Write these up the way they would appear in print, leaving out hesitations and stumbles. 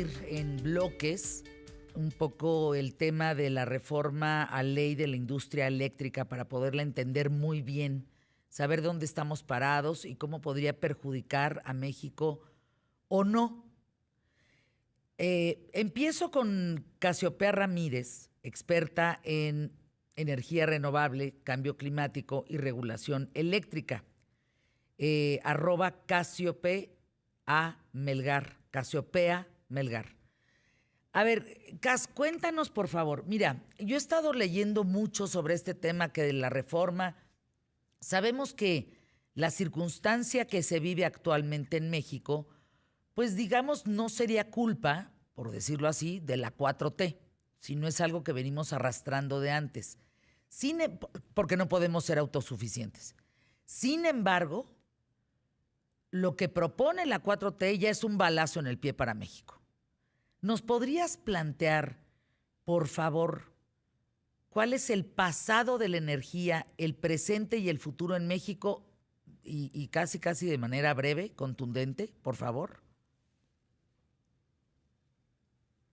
dividir en bloques un poco el tema de la reforma a ley de la industria eléctrica para poderla entender muy bien, saber dónde estamos parados y cómo podría perjudicar a México o no. Empiezo con Casiopea Ramírez, experta en energía renovable, cambio climático y regulación eléctrica. @Casiopea Melgar, Casiopea Melgar. A ver, Cas, cuéntanos por favor. Mira, yo he estado leyendo mucho sobre este tema que de la reforma. Sabemos que la circunstancia que se vive actualmente en México, pues digamos, no sería culpa, por decirlo así, de la 4T, sino es algo que venimos arrastrando de antes, porque no podemos ser autosuficientes. Sin embargo, lo que propone la 4T ya es un balazo en el pie para México. ¿Nos podrías plantear, por favor, cuál es el pasado de la energía, el presente y el futuro en México? Y casi de manera breve, contundente, por favor.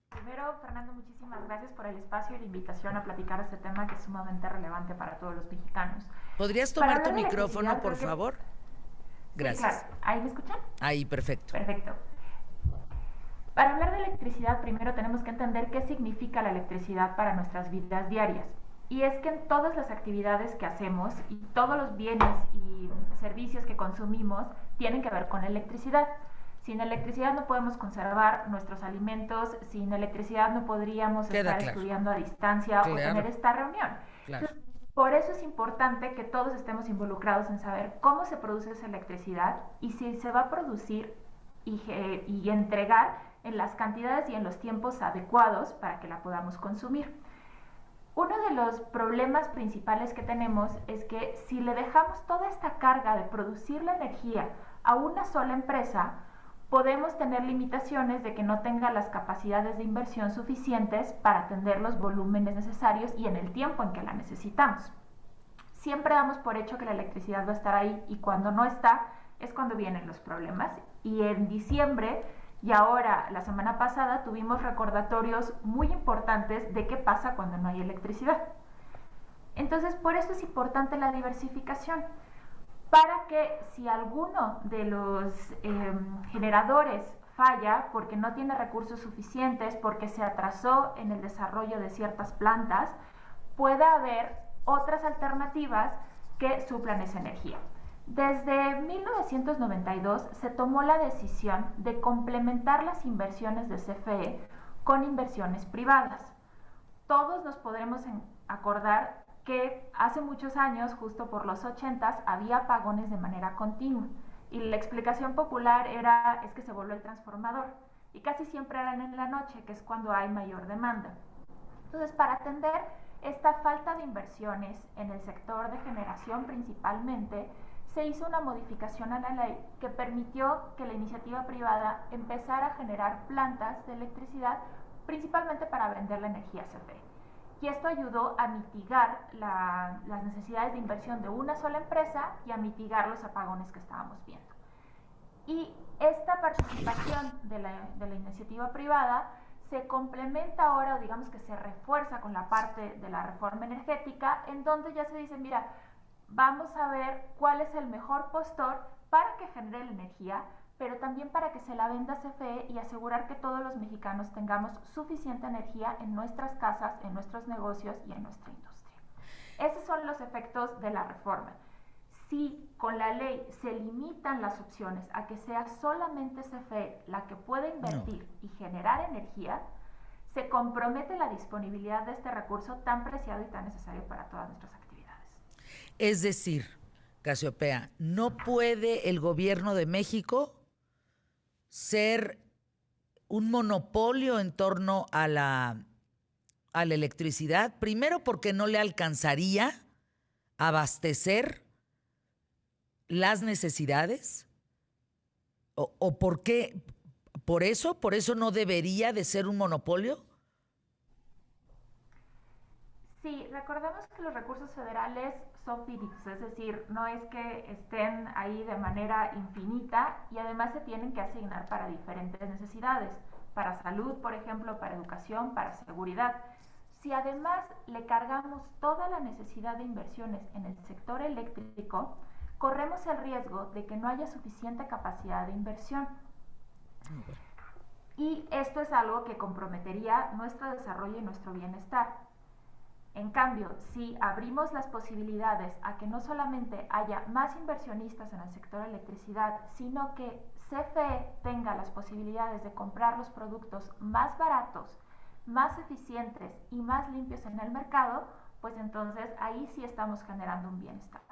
Primero, Fernando, muchísimas gracias por el espacio y la invitación a platicar este tema que es sumamente relevante para todos los mexicanos. ¿Podrías tomar tu micrófono, por favor? Gracias. Sí, claro. ¿Ahí me escuchan? Ahí, perfecto. Perfecto. Para hablar de electricidad, primero tenemos que entender qué significa la electricidad para nuestras vidas diarias. Y es que en todas las actividades que hacemos y todos los bienes y servicios que consumimos tienen que ver con electricidad. Sin electricidad no podemos conservar nuestros alimentos, sin electricidad no podríamos estar estudiando a distancia o tener esta reunión. Entonces, por eso es importante que todos estemos involucrados en saber cómo se produce esa electricidad y si se va a producir y entregar en las cantidades y en los tiempos adecuados para que la podamos consumir. Uno de los problemas principales que tenemos es que si le dejamos toda esta carga de producir la energía a una sola empresa, podemos tener limitaciones de que no tenga las capacidades de inversión suficientes para atender los volúmenes necesarios y en el tiempo en que la necesitamos. Siempre damos por hecho que la electricidad va a estar ahí y cuando no está es cuando vienen los problemas. Y en diciembre y ahora la semana pasada tuvimos recordatorios muy importantes de qué pasa cuando no hay electricidad. Entonces, por eso es importante la diversificación, para que si alguno de los generadores falla porque no tiene recursos suficientes, porque se atrasó en el desarrollo de ciertas plantas, pueda haber otras alternativas que suplan esa energía. Desde 1992 se tomó la decisión de complementar las inversiones de CFE con inversiones privadas. Todos nos podremos acordar que hace muchos años, justo por los 80s, había apagones de manera continua y la explicación popular es que se voló el transformador y casi siempre eran en la noche, que es cuando hay mayor demanda. Entonces, para atender esta falta de inversiones en el sector de generación principalmente, se hizo una modificación a la ley que permitió que la iniciativa privada empezara a generar plantas de electricidad principalmente para vender la energía CFE. Y esto ayudó a mitigar las necesidades de inversión de una sola empresa y a mitigar los apagones que estábamos viendo. Y esta participación de la iniciativa privada se complementa ahora, o digamos que se refuerza con la parte de la reforma energética, en donde ya se dice, mira, vamos a ver cuál es el mejor postor para que genere la energía, pero también para que se la venda CFE y asegurar que todos los mexicanos tengamos suficiente energía en nuestras casas, en nuestros negocios y en nuestra industria. Esos son los efectos de la reforma. Si con la ley se limitan las opciones a que sea solamente CFE la que pueda invertir y generar energía, se compromete la disponibilidad de este recurso tan preciado y tan necesario para todas nuestras actividades. Es decir, Casiopea, ¿no puede el gobierno de México ser un monopolio en torno a la electricidad? Primero, porque no le alcanzaría a abastecer las necesidades. ¿O por qué? ¿Por eso no debería de ser un monopolio? Sí, recordemos que los recursos federales son finitos, es decir, no es que estén ahí de manera infinita y además se tienen que asignar para diferentes necesidades. para salud, por ejemplo, para educación, para seguridad. Si además le cargamos toda la necesidad de inversiones en el sector eléctrico, corremos el riesgo de que no haya suficiente capacidad de inversión. Y esto es algo que comprometería nuestro desarrollo y nuestro bienestar. En cambio, si abrimos las posibilidades a que no solamente haya más inversionistas en el sector electricidad, sino que CFE tenga las posibilidades de comprar los productos más baratos, más eficientes y más limpios en el mercado, pues entonces ahí sí estamos generando un bienestar.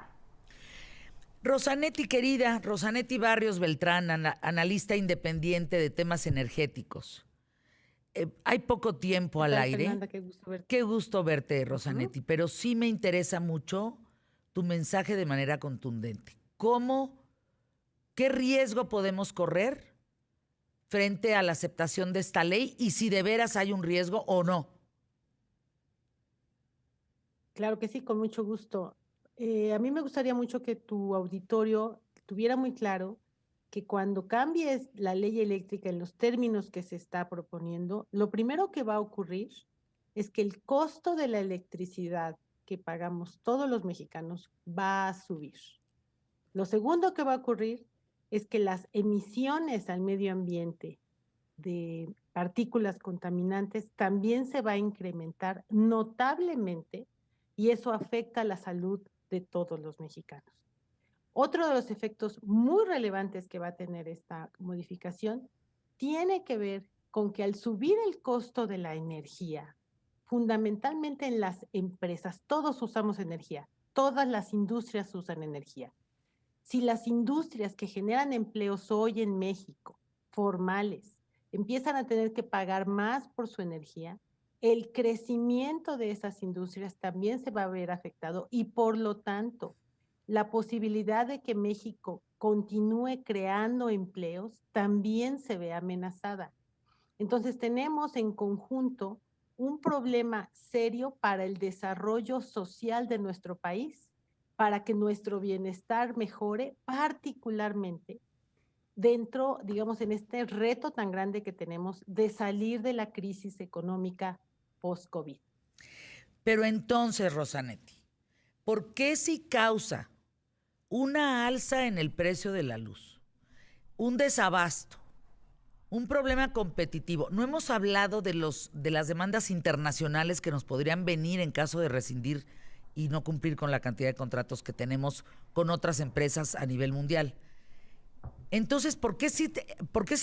Rosanetti, querida, Rosanetti Barrios Beltrán, analista independiente de temas energéticos. Hay poco tiempo al aire. Fernanda, qué gusto verte. Qué gusto verte, Rosanetti, pero sí me interesa mucho tu mensaje de manera contundente. ¿Qué riesgo podemos correr frente a la aceptación de esta ley y si de veras hay un riesgo o no? Claro que sí, con mucho gusto. A mí me gustaría mucho que tu auditorio tuviera muy claro que cuando cambies la ley eléctrica en los términos que se está proponiendo, lo primero que va a ocurrir es que el costo de la electricidad que pagamos todos los mexicanos va a subir. Lo segundo que va a ocurrir es que las emisiones al medio ambiente de partículas contaminantes también se va a incrementar notablemente y eso afecta a la salud de todos los mexicanos. Otro de los efectos muy relevantes que va a tener esta modificación tiene que ver con que al subir el costo de la energía, fundamentalmente en las empresas, todos usamos energía, todas las industrias usan energía. Si las industrias que generan empleos hoy en México, formales, empiezan a tener que pagar más por su energía, el crecimiento de esas industrias también se va a ver afectado y por lo tanto, la posibilidad de que México continúe creando empleos también se ve amenazada. Entonces tenemos en conjunto un problema serio para el desarrollo social de nuestro país, para que nuestro bienestar mejore, particularmente dentro, digamos, en este reto tan grande que tenemos de salir de la crisis económica post-COVID. Pero entonces, Rosanetti, ¿por qué si causa una alza en el precio de la luz, un desabasto, un problema competitivo? No hemos hablado de las demandas internacionales que nos podrían venir en caso de rescindir y no cumplir con la cantidad de contratos que tenemos con otras empresas a nivel mundial. Entonces, ¿por qué si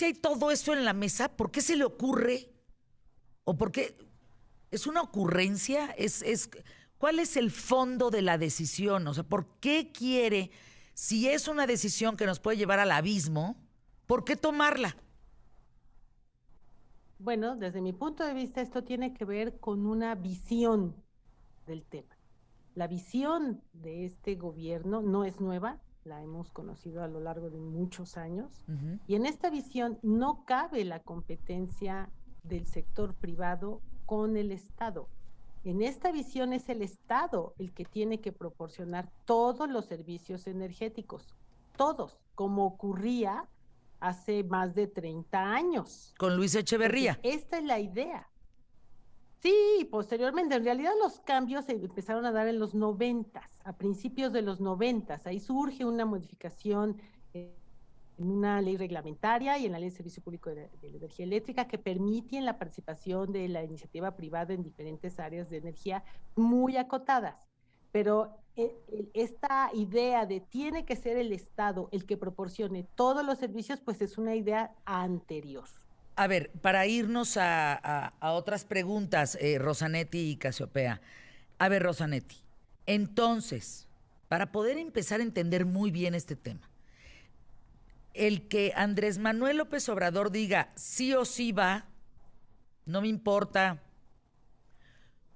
hay todo eso en la mesa? ¿Por qué se le ocurre? ¿O por qué es una ocurrencia? ¿Cuál es el fondo de la decisión? O sea, ¿por qué quiere, si es una decisión que nos puede llevar al abismo, por qué tomarla? Bueno, desde mi punto de vista, esto tiene que ver con una visión del tema. La visión de este gobierno no es nueva, la hemos conocido a lo largo de muchos años, y en esta visión no cabe la competencia del sector privado con el Estado. En esta visión es el Estado el que tiene que proporcionar todos los servicios energéticos, todos, como ocurría hace más de 30 años. Con Luis Echeverría. Entonces, esta es la idea. Sí, posteriormente, en realidad los cambios se empezaron a dar en los 90s, a principios de los 90s. Ahí surge una modificación en una ley reglamentaria y en la ley de Servicio Público de Energía Eléctrica que permiten la participación de la iniciativa privada en diferentes áreas de energía muy acotadas. Pero esta idea de tiene que ser el Estado el que proporcione todos los servicios, pues es una idea anterior. A ver, para irnos a otras preguntas, Rosanetti y Casiopea. A ver, Rosanetti, entonces, para poder empezar a entender muy bien este tema, el que Andrés Manuel López Obrador diga sí o sí va, no me importa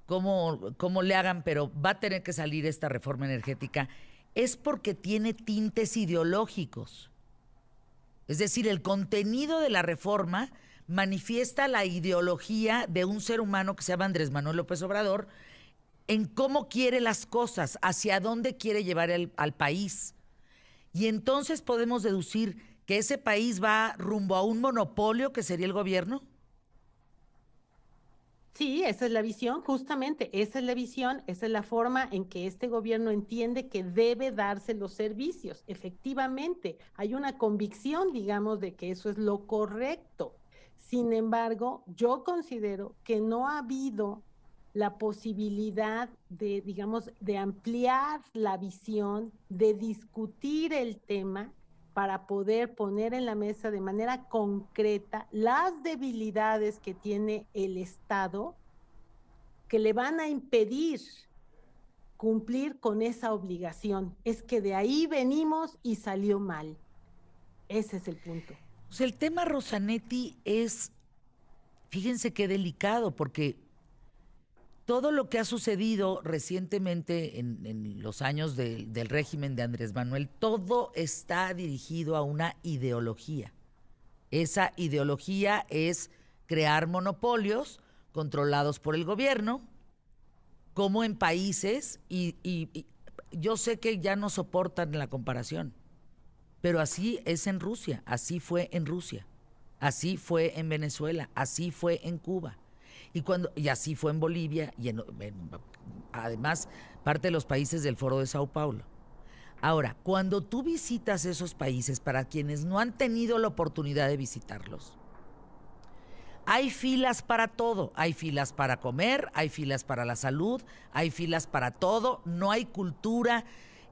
cómo le hagan, pero va a tener que salir esta reforma energética, es porque tiene tintes ideológicos. Es decir, el contenido de la reforma manifiesta la ideología de un ser humano que se llama Andrés Manuel López Obrador en cómo quiere las cosas, hacia dónde quiere llevar al país. Y entonces podemos deducir que ese país va rumbo a un monopolio que sería el gobierno. Sí, esa es la visión, justamente, esa es la visión, esa es la forma en que este gobierno entiende que debe darse los servicios. Efectivamente, hay una convicción, digamos, de que eso es lo correcto. Sin embargo, yo considero que no ha habido la posibilidad de, digamos, de ampliar la visión, de discutir el tema para poder poner en la mesa de manera concreta las debilidades que tiene el Estado que le van a impedir cumplir con esa obligación. Es que de ahí venimos y salió mal. Ese es el punto. O sea, el tema Rosanetti es, fíjense qué delicado, porque todo lo que ha sucedido recientemente en los años del régimen de Andrés Manuel, todo está dirigido a una ideología. Esa ideología es crear monopolios controlados por el gobierno, como en países, y yo sé que ya no soportan la comparación, pero así es en Rusia, así fue en Rusia, así fue en Venezuela, así fue en Cuba. Y así fue en Bolivia y además parte de los países del Foro de Sao Paulo. Ahora, cuando tú visitas esos países, para quienes no han tenido la oportunidad de visitarlos, hay filas para todo, hay filas para comer, hay filas para la salud, hay filas para todo, no hay cultura,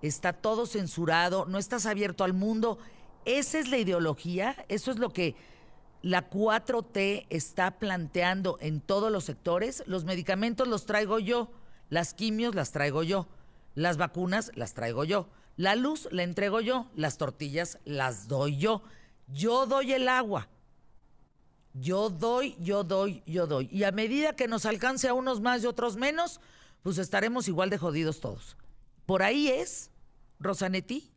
está todo censurado, no estás abierto al mundo. Esa es la ideología, eso es lo que la 4T está planteando en todos los sectores. Los medicamentos los traigo yo, las quimios las traigo yo, las vacunas las traigo yo, la luz la entrego yo, las tortillas las doy yo. Yo doy el agua, yo doy. Y a medida que nos alcance a unos más y otros menos, pues estaremos igual de jodidos todos. Por ahí es, Rosanetti.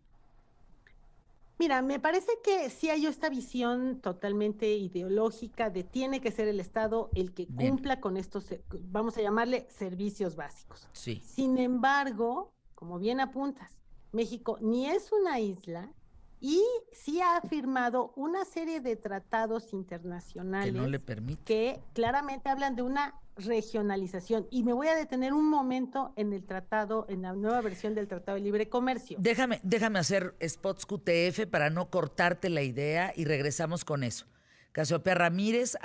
Mira, me parece que sí hay esta visión totalmente ideológica de tiene que ser el Estado el que Bien, cumpla con estos, vamos a llamarle servicios básicos. sí. Sin embargo, como bien apuntas, México ni es una isla y sí ha firmado una serie de tratados Que no internacionales le permite. que claramente hablan de una regionalización. Y me voy a detener un momento en el tratado, en la nueva versión del Tratado de Libre Comercio. Déjame hacer spots QTF para no cortarte la idea y regresamos con eso. Casiopea Ramírez,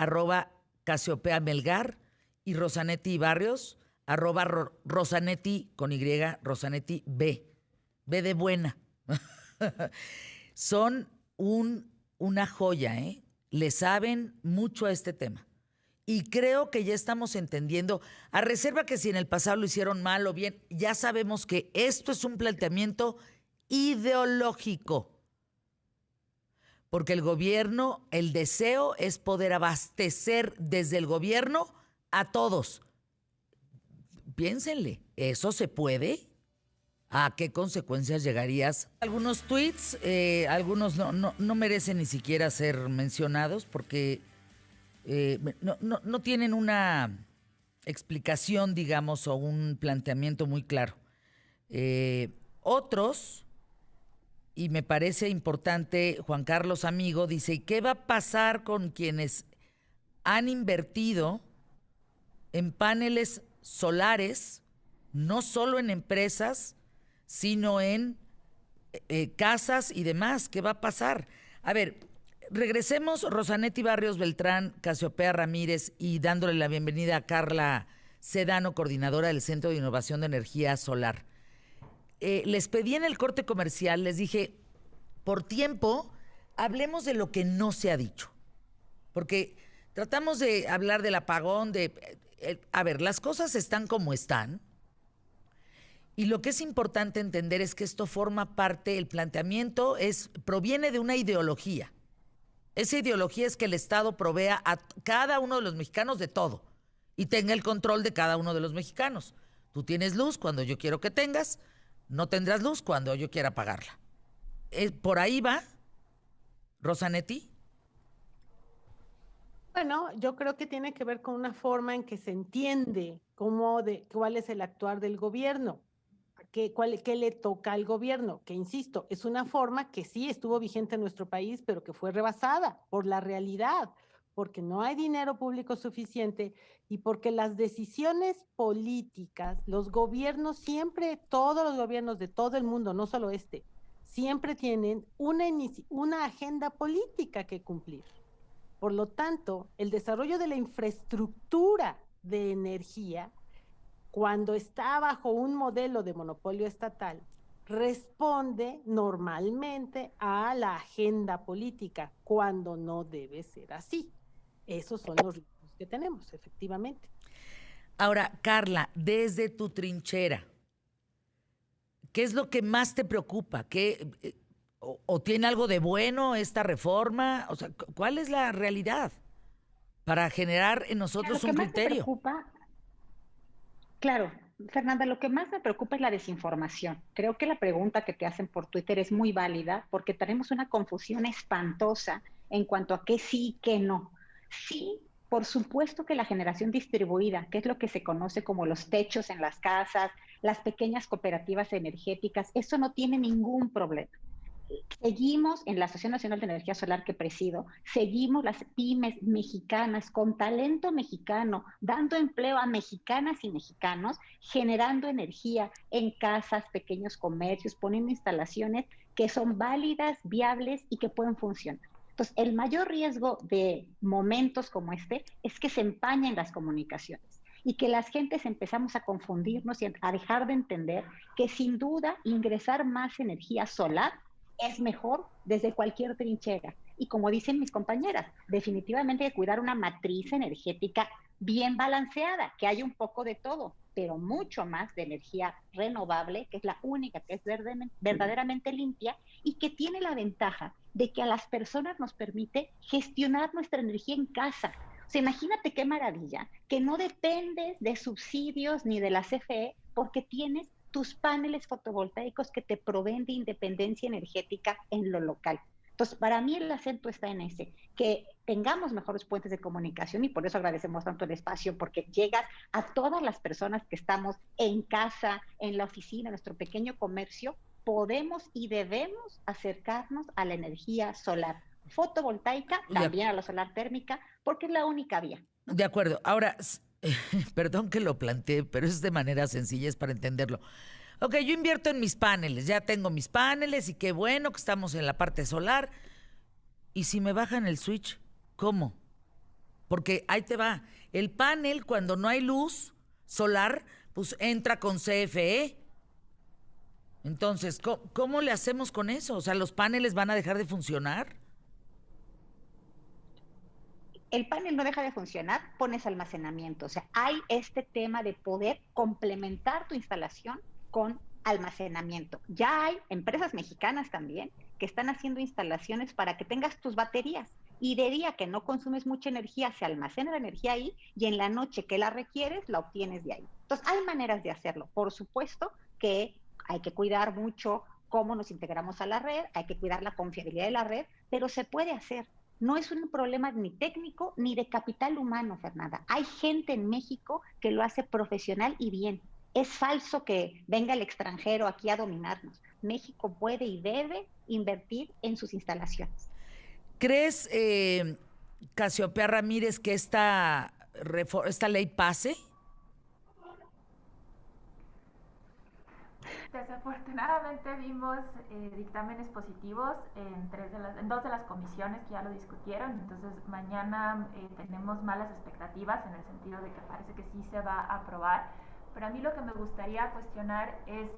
@Casiopea Melgar y Rosanetti Barrios, Rosanetti con Y, Rosanetti B. B de buena. Son una joya, ¿eh? Le saben mucho a este tema. Y creo que ya estamos entendiendo, a reserva que si en el pasado lo hicieron mal o bien, ya sabemos que esto es un planteamiento ideológico. Porque el gobierno, el deseo es poder abastecer desde el gobierno a todos. Piénsenle, ¿eso se puede? ¿A qué consecuencias llegarías? Algunos tweets, algunos no merecen ni siquiera ser mencionados porque no tienen una explicación, digamos, o un planteamiento muy claro. Otros, y me parece importante, Juan Carlos Amigo dice, ¿y qué va a pasar con quienes han invertido en paneles solares, no solo en empresas, sino en casas y demás? ¿Qué va a pasar? A ver, regresemos, Rosanetti Barrios Beltrán, Casiopea Ramírez, y dándole la bienvenida a Carla Sedano, coordinadora del Centro de Innovación de Energía Solar. Les pedí en el corte comercial, les dije, por tiempo, hablemos de lo que no se ha dicho. Porque tratamos de hablar del apagón, a ver, las cosas están como están. Y lo que es importante entender es que esto forma parte, el planteamiento proviene de una ideología. Esa ideología es que el Estado provea a cada uno de los mexicanos de todo y tenga el control de cada uno de los mexicanos. Tú tienes luz cuando yo quiero que tengas, no tendrás luz cuando yo quiera pagarla. ¿Por ahí va, Rosanetti? Bueno, yo creo que tiene que ver con una forma en que se entiende cuál es el actuar del gobierno, qué le toca al gobierno, que insisto, es una forma que sí estuvo vigente en nuestro país, pero que fue rebasada por la realidad, porque no hay dinero público suficiente y porque las decisiones políticas, los gobiernos siempre, todos los gobiernos de todo el mundo, no solo este, siempre tienen una agenda política que cumplir. Por lo tanto, el desarrollo de la infraestructura de energía, cuando está bajo un modelo de monopolio estatal, responde normalmente a la agenda política, cuando no debe ser así. Esos son los riesgos que tenemos, efectivamente. Ahora, Carla, desde tu trinchera, ¿qué es lo que más te preocupa? ¿O tiene algo de bueno esta reforma? O sea, ¿cuál es la realidad para generar en Mira, lo nosotros que un más me criterio? preocupa, claro, Fernanda, lo que más me preocupa es la desinformación. Creo que la pregunta que te hacen por Twitter es muy válida porque tenemos una confusión espantosa en cuanto a qué sí, qué no. Sí, por supuesto que la generación distribuida, que es lo que se conoce como los techos en las casas, las pequeñas cooperativas energéticas, eso no tiene ningún problema. Seguimos en la Asociación Nacional de Energía Solar que presido, seguimos las pymes mexicanas con talento mexicano, dando empleo a mexicanas y mexicanos, generando energía en casas, pequeños comercios, poniendo instalaciones que son válidas, viables y que pueden funcionar. Entonces, el mayor riesgo de momentos como este es que se empañen las comunicaciones y que las gentes empezamos a confundirnos y a dejar de entender que sin duda ingresar más energía solar es mejor desde cualquier trinchera. Y como dicen mis compañeras, definitivamente hay que cuidar una matriz energética bien balanceada, que haya un poco de todo, pero mucho más de energía renovable, que es la única que es verdaderamente limpia y que tiene la ventaja de que a las personas nos permite gestionar nuestra energía en casa. O sea, imagínate qué maravilla, que no dependes de subsidios ni de la CFE porque tienes tus paneles fotovoltaicos que te proveen de independencia energética en lo local. Entonces, para mí el acento está en ese, que tengamos mejores puentes de comunicación y por eso agradecemos tanto el espacio, porque llegas a todas las personas que estamos en casa, en la oficina, en nuestro pequeño comercio, podemos y debemos acercarnos a la energía solar fotovoltaica, De, también a la solar térmica, porque es la única vía, ¿no? de acuerdo. Ahora, perdón que lo planteé, pero es de manera sencilla, es para entenderlo. Ok, yo invierto en mis paneles, ya tengo mis paneles y qué bueno que estamos en la parte solar. ¿Y si me bajan el switch? ¿Cómo? Porque ahí te va. El panel, cuando no hay luz solar, pues entra con CFE. Entonces, ¿cómo le hacemos con eso? O sea, ¿los paneles van a dejar de funcionar? El panel no deja de funcionar, pones almacenamiento. O sea, hay este tema de poder complementar tu instalación con almacenamiento. Ya hay empresas mexicanas también que están haciendo instalaciones para que tengas tus baterías y de día que no consumes mucha energía, se almacena la energía ahí y en la noche que la requieres, la obtienes de ahí. Entonces, hay maneras de hacerlo. Por supuesto que hay que cuidar mucho cómo nos integramos a la red, hay que cuidar la confiabilidad de la red, pero se puede hacer. No es un problema ni técnico ni de capital humano, Fernanda. Hay gente en México que lo hace profesional y bien. Es falso que venga el extranjero aquí a dominarnos. México puede y debe invertir en sus instalaciones. ¿Crees, Casiopea Ramírez, que esta ley pase? Desafortunadamente vimos dictámenes positivos en dos de las comisiones que ya lo discutieron, entonces mañana tenemos malas expectativas en el sentido de que parece que sí se va a aprobar, pero a mí lo que me gustaría cuestionar es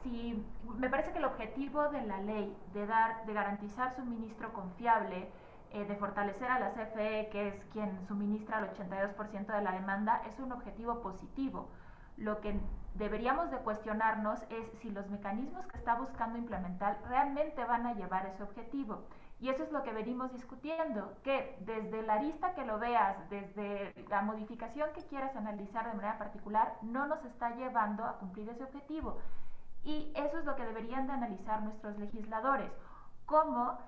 si, me parece que el objetivo de la ley de garantizar suministro confiable, de fortalecer a la CFE, que es quien suministra el 82% de la demanda, es un objetivo positivo. Lo que deberíamos de cuestionarnos es si los mecanismos que está buscando implementar realmente van a llevar ese objetivo. Y eso es lo que venimos discutiendo, que desde la arista que lo veas, desde la modificación que quieras analizar de manera particular, no nos está llevando a cumplir ese objetivo. Y eso es lo que deberían de analizar nuestros legisladores, cómo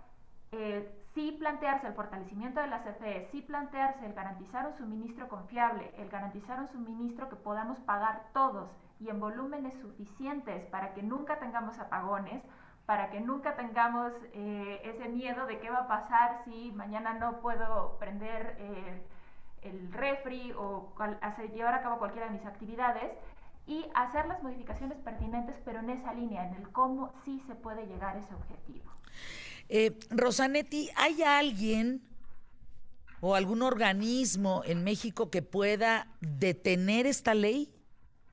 sí plantearse el fortalecimiento de la CFE, sí plantearse el garantizar un suministro confiable, el garantizar un suministro que podamos pagar todos y en volúmenes suficientes para que nunca tengamos apagones, para que nunca tengamos ese miedo de qué va a pasar si mañana no puedo prender el refri o llevar a cabo cualquiera de mis actividades, y hacer las modificaciones pertinentes, pero en esa línea, en el cómo sí se puede llegar a ese objetivo. Rosanetti, ¿hay alguien o algún organismo en México que pueda detener esta ley?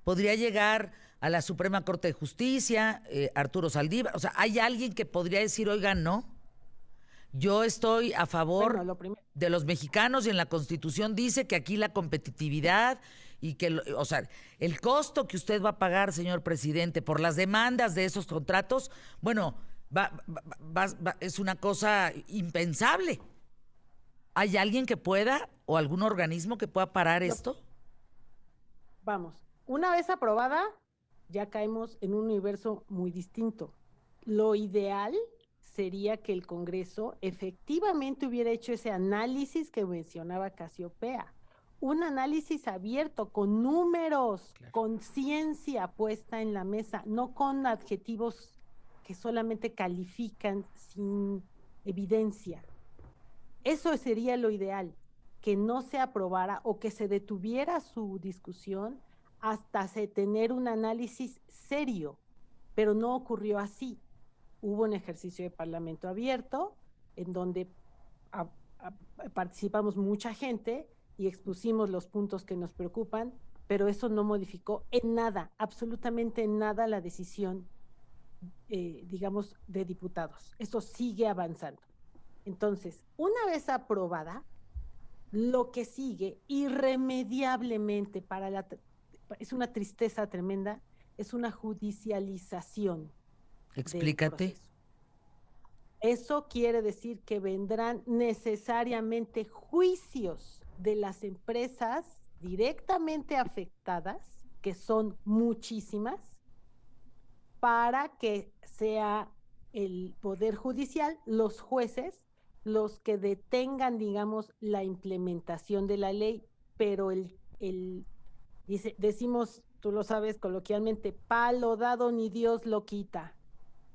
¿Podría llegar a la Suprema Corte de Justicia, Arturo Saldívar? O sea, ¿hay alguien que podría decir, oiga, no? Yo estoy a favor de los mexicanos y en la Constitución dice que aquí la competitividad y que, o sea, el costo que usted va a pagar, señor presidente, por las demandas de esos contratos, bueno, es una cosa impensable. ¿Hay alguien que pueda o algún organismo que pueda parar esto? Vamos, una vez aprobada, ya caemos en un universo muy distinto. Lo ideal sería que el Congreso efectivamente hubiera hecho ese análisis que mencionaba Casiopea. Un análisis abierto, con números, claro, con ciencia puesta en la mesa, no con adjetivos que solamente califican sin evidencia. Eso sería lo ideal, que no se aprobara o que se detuviera su discusión hasta tener un análisis serio, pero no ocurrió así. Hubo un ejercicio de parlamento abierto en donde participamos mucha gente y expusimos los puntos que nos preocupan, pero eso no modificó en nada, absolutamente en nada, la decisión, digamos, de diputados. Eso sigue avanzando. Entonces, una vez aprobada, lo que sigue irremediablemente es una tristeza tremenda, es una judicialización. Explícate. Eso quiere decir que vendrán necesariamente juicios de las empresas directamente afectadas, que son muchísimas, para que sea el Poder Judicial, los jueces, los que detengan, digamos, la implementación de la ley, pero decimos, tú lo sabes coloquialmente, palo dado ni Dios lo quita.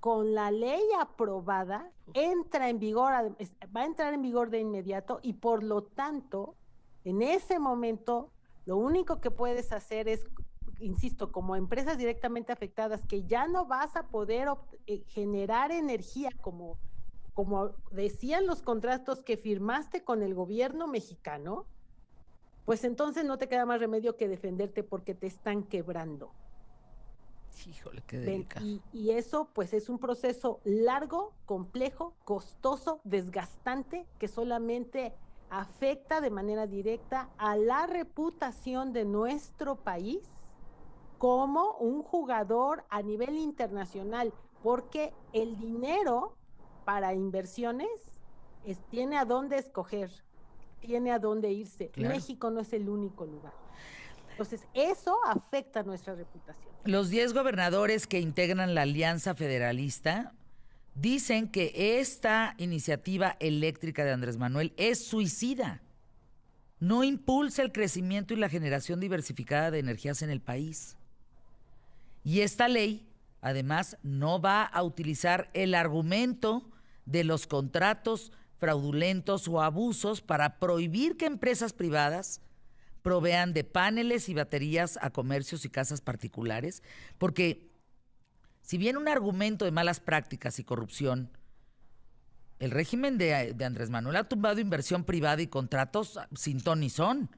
Con la ley aprobada, va a entrar en vigor de inmediato y por lo tanto, en ese momento, lo único que puedes hacer es, insisto, como empresas directamente afectadas, que ya no vas a poder generar energía como decían los contratos que firmaste con el gobierno mexicano, pues entonces no te queda más remedio que defenderte porque te están quebrando. Híjole, qué delicado. Y eso pues es un proceso largo, complejo, costoso, desgastante, que solamente afecta de manera directa a la reputación de nuestro país como un jugador a nivel internacional, porque el dinero para inversiones tiene a dónde escoger, tiene a dónde irse. Claro. México no es el único lugar. Entonces, eso afecta nuestra reputación. Los 10 gobernadores que integran la Alianza Federalista dicen que esta iniciativa eléctrica de Andrés Manuel es suicida. No impulsa el crecimiento y la generación diversificada de energías en el país. Y esta ley, además, no va a utilizar el argumento de los contratos fraudulentos o abusos para prohibir que empresas privadas provean de paneles y baterías a comercios y casas particulares, porque si bien un argumento de malas prácticas y corrupción, el régimen de Andrés Manuel ha tumbado inversión privada y contratos sin ton ni son.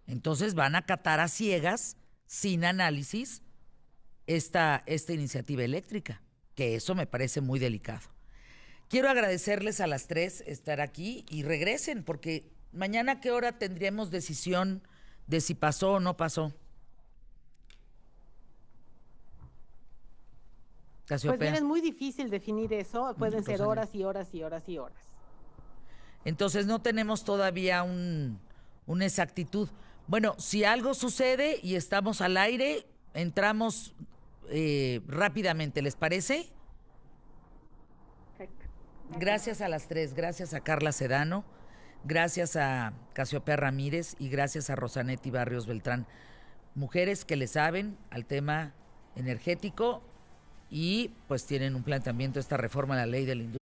Entonces van a acatar a ciegas, sin análisis, esta iniciativa eléctrica, que eso me parece muy delicado. Quiero agradecerles a las 3 estar aquí y regresen, porque mañana ¿a qué hora tendremos decisión de si pasó o no pasó? Pues bien, es muy difícil definir eso, pueden ser horas y horas y horas y horas. Entonces no tenemos todavía una exactitud. Bueno, si algo sucede y estamos al aire, entramos rápidamente, ¿les parece? Perfecto. Gracias a las 3, gracias a Carla Sedano, gracias a Casiopea Ramírez y gracias a Rosanetti Barrios Beltrán. Mujeres que le saben al tema energético y pues tienen un planteamiento, esta reforma a la ley de la industria